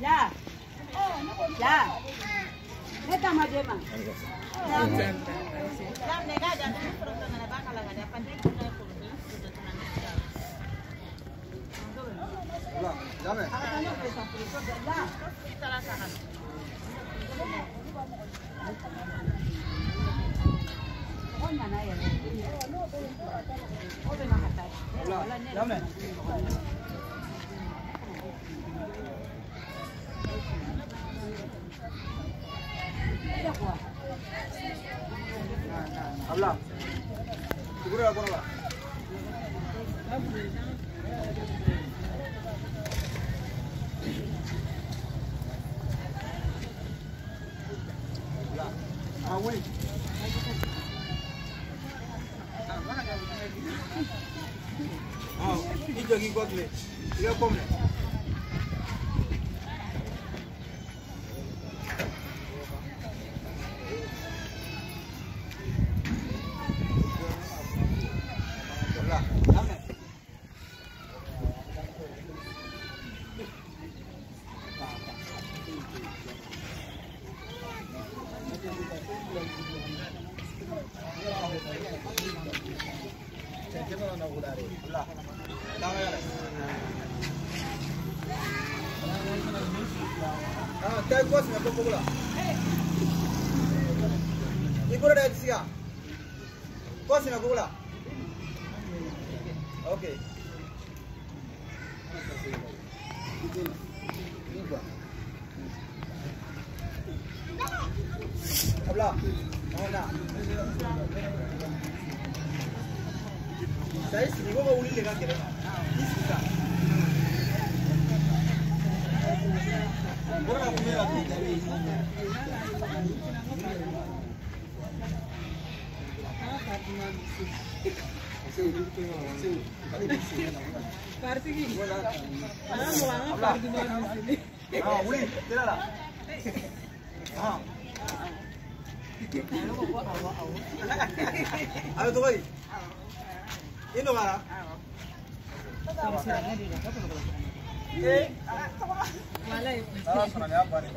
Ya. Ya. Neta madema. Habla. Seguro la conola. Ah, oui. Ah, ini jogi kuat le. Tiga kom le. Kaya kuas na pupula. Ibu ada siya. Kuas na pupula. Okay. Habla. Mana? Saya sini gua mau uli lekan kira. Bisa. Orang punya lagi dari. Parti gini. Mana mau parti di sini? Ah, uli, tidak lah. Ah. Ayo tu boy. Ini mana? Malay. Ah, sana apa ni?